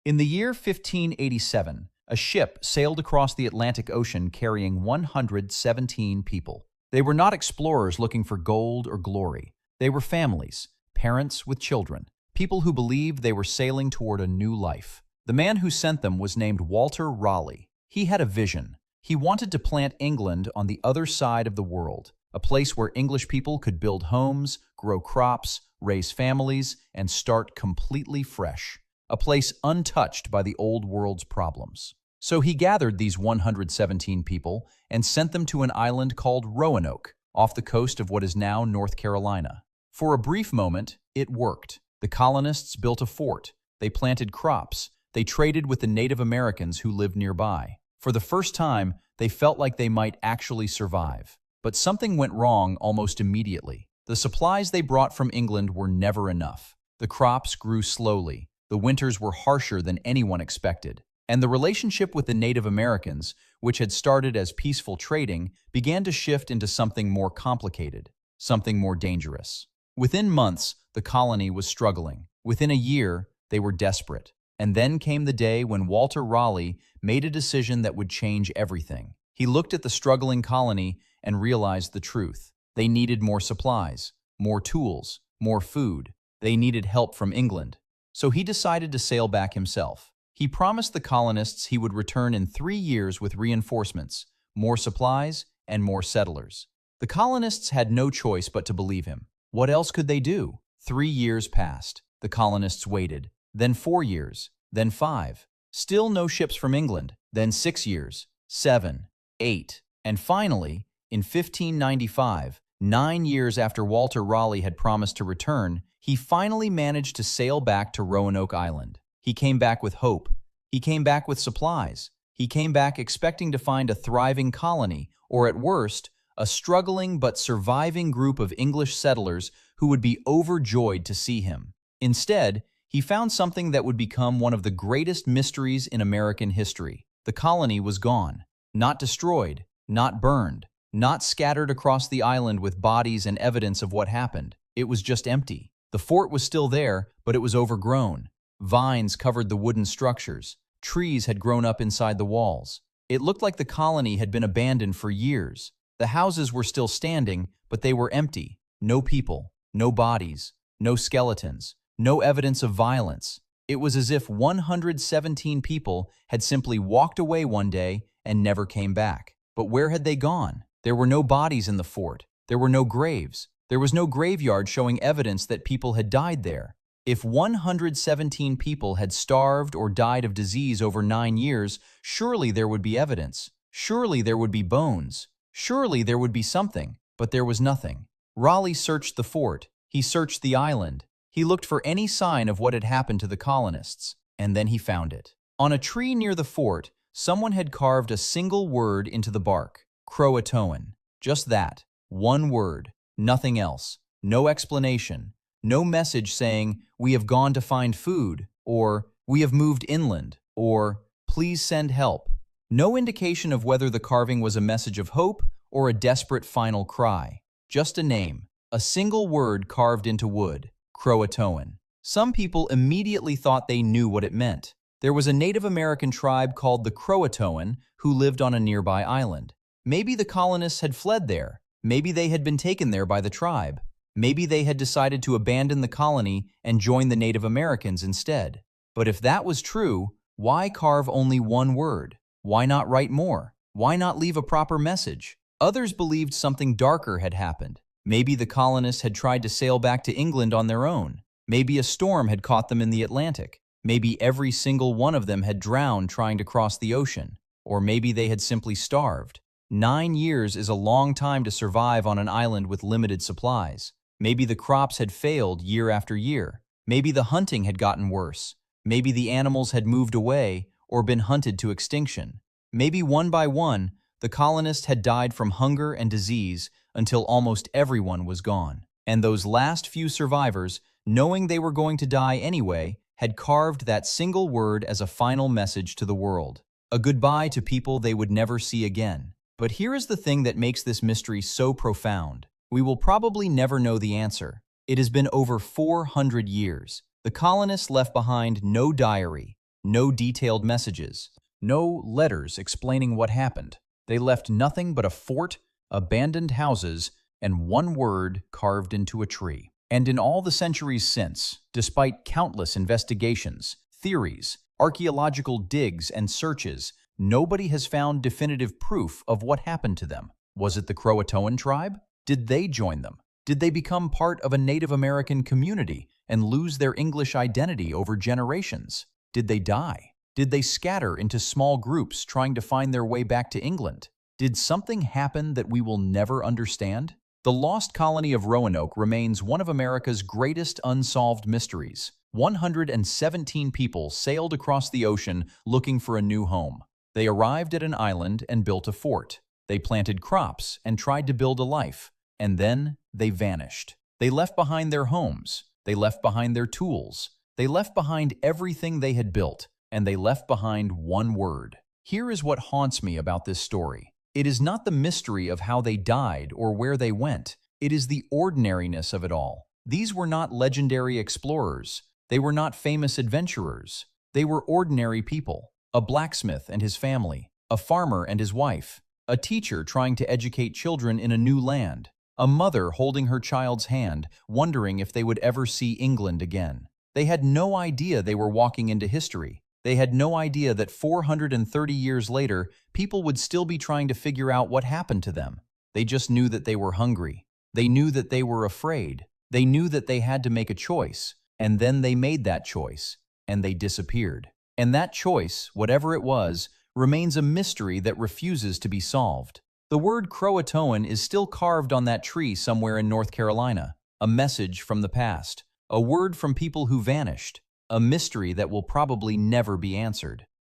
In the year 1587, a ship sailed across the Atlantic Ocean carrying 117 people. They were not explorers looking for gold or glory. They were families, parents with children, people who believed they were sailing toward a new life. The man who sent them was named Walter Raleigh. He had a vision. He wanted to plant England on the other side of the world, a place where English people could build homes, grow crops, raise families, and start completely fresh. A place untouched by the old world's problems. So he gathered these 117 people and sent them to an island called Roanoke, off the coast of what is now North Carolina. For a brief moment, it worked. The colonists built a fort. They planted crops. They traded with the Native Americans who lived nearby. For the first time, they felt like they might actually survive. But something went wrong almost immediately. The supplies they brought from England were never enough. The crops grew slowly. The winters were harsher than anyone expected. And the relationship with the Native Americans, which had started as peaceful trading, began to shift into something more complicated, something more dangerous. Within months, the colony was struggling. Within a year, they were desperate. And then came the day when Walter Raleigh made a decision that would change everything. He looked at the struggling colony and realized the truth. They needed more supplies, more tools, more food. They needed help from England. So he decided to sail back himself. He promised the colonists he would return in 3 years with reinforcements, more supplies, and more settlers. The colonists had no choice but to believe him. What else could they do? 3 years passed. The colonists waited. Then 4 years. Then 5. Still no ships from England. Then 6 years. 7. 8. And finally, in 1595, 9 years after Walter Raleigh had promised to return, he finally managed to sail back to Roanoke Island. He came back with hope. He came back with supplies. He came back expecting to find a thriving colony, or at worst, a struggling but surviving group of English settlers who would be overjoyed to see him. Instead, he found something that would become one of the greatest mysteries in American history. The colony was gone. Not destroyed, not burned, not scattered across the island with bodies and evidence of what happened. It was just empty. The fort was still there, but it was overgrown. Vines covered the wooden structures. Trees had grown up inside the walls. It looked like the colony had been abandoned for years. The houses were still standing, but they were empty. No people, no bodies, no skeletons, no evidence of violence. It was as if 117 people had simply walked away one day and never came back. But where had they gone? There were no bodies in the fort. There were no graves. There was no graveyard showing evidence that people had died there. If 117 people had starved or died of disease over 9 years, surely there would be evidence. Surely there would be bones. Surely there would be something. But there was nothing. Raleigh searched the fort. He searched the island. He looked for any sign of what had happened to the colonists. And then he found it. On a tree near the fort, someone had carved a single word into the bark. Croatoan. Just that. One word. Nothing else. No explanation. No message saying, "We have gone to find food," or "We have moved inland," or "Please send help." No indication of whether the carving was a message of hope or a desperate final cry. Just a name. A single word carved into wood. Croatoan. Some people immediately thought they knew what it meant. There was a Native American tribe called the Croatoan who lived on a nearby island. Maybe the colonists had fled there. Maybe they had been taken there by the tribe. Maybe they had decided to abandon the colony and join the Native Americans instead. But if that was true, why carve only one word? Why not write more? Why not leave a proper message? Others believed something darker had happened. Maybe the colonists had tried to sail back to England on their own. Maybe a storm had caught them in the Atlantic. Maybe every single one of them had drowned trying to cross the ocean. Or maybe they had simply starved. 9 years is a long time to survive on an island with limited supplies. Maybe the crops had failed year after year. Maybe the hunting had gotten worse. Maybe the animals had moved away or been hunted to extinction. Maybe one by one, the colonists had died from hunger and disease until almost everyone was gone. And those last few survivors, knowing they were going to die anyway, had carved that single word as a final message to the world. A goodbye to people they would never see again. But here is the thing that makes this mystery so profound. We will probably never know the answer. It has been over 400 years. The colonists left behind no diary, No detailed messages. No letters explaining what happened. They left nothing but a fort, abandoned houses, and one word carved into a tree. And in all the centuries since, despite countless investigations, theories, archaeological digs, and searches, nobody has found definitive proof of what happened to them. Was it the Croatoan tribe? Did they join them? Did they become part of a Native American community and lose their English identity over generations? Did they die? Did they scatter into small groups trying to find their way back to England? Did something happen that we will never understand? The Lost Colony of Roanoke remains one of America's greatest unsolved mysteries. 117 people sailed across the ocean looking for a new home. They arrived at an island and built a fort. They planted crops and tried to build a life. And then they vanished. They left behind their homes. They left behind their tools. They left behind everything they had built. And they left behind one word. Here is what haunts me about this story. It is not the mystery of how they died or where they went. It is the ordinariness of it all. These were not legendary explorers. They were not famous adventurers. They were ordinary people. A blacksmith and his family. A farmer and his wife. A teacher trying to educate children in a new land. A mother holding her child's hand, wondering if they would ever see England again. They had no idea they were walking into history. They had no idea that 430 years later, people would still be trying to figure out what happened to them. They just knew that they were hungry. They knew that they were afraid. They knew that they had to make a choice. And then they made that choice, and they disappeared. And that choice, whatever it was, remains a mystery that refuses to be solved. The word Croatoan is still carved on that tree somewhere in North Carolina. A message from the past. A word from people who vanished. A mystery that will probably never be answered.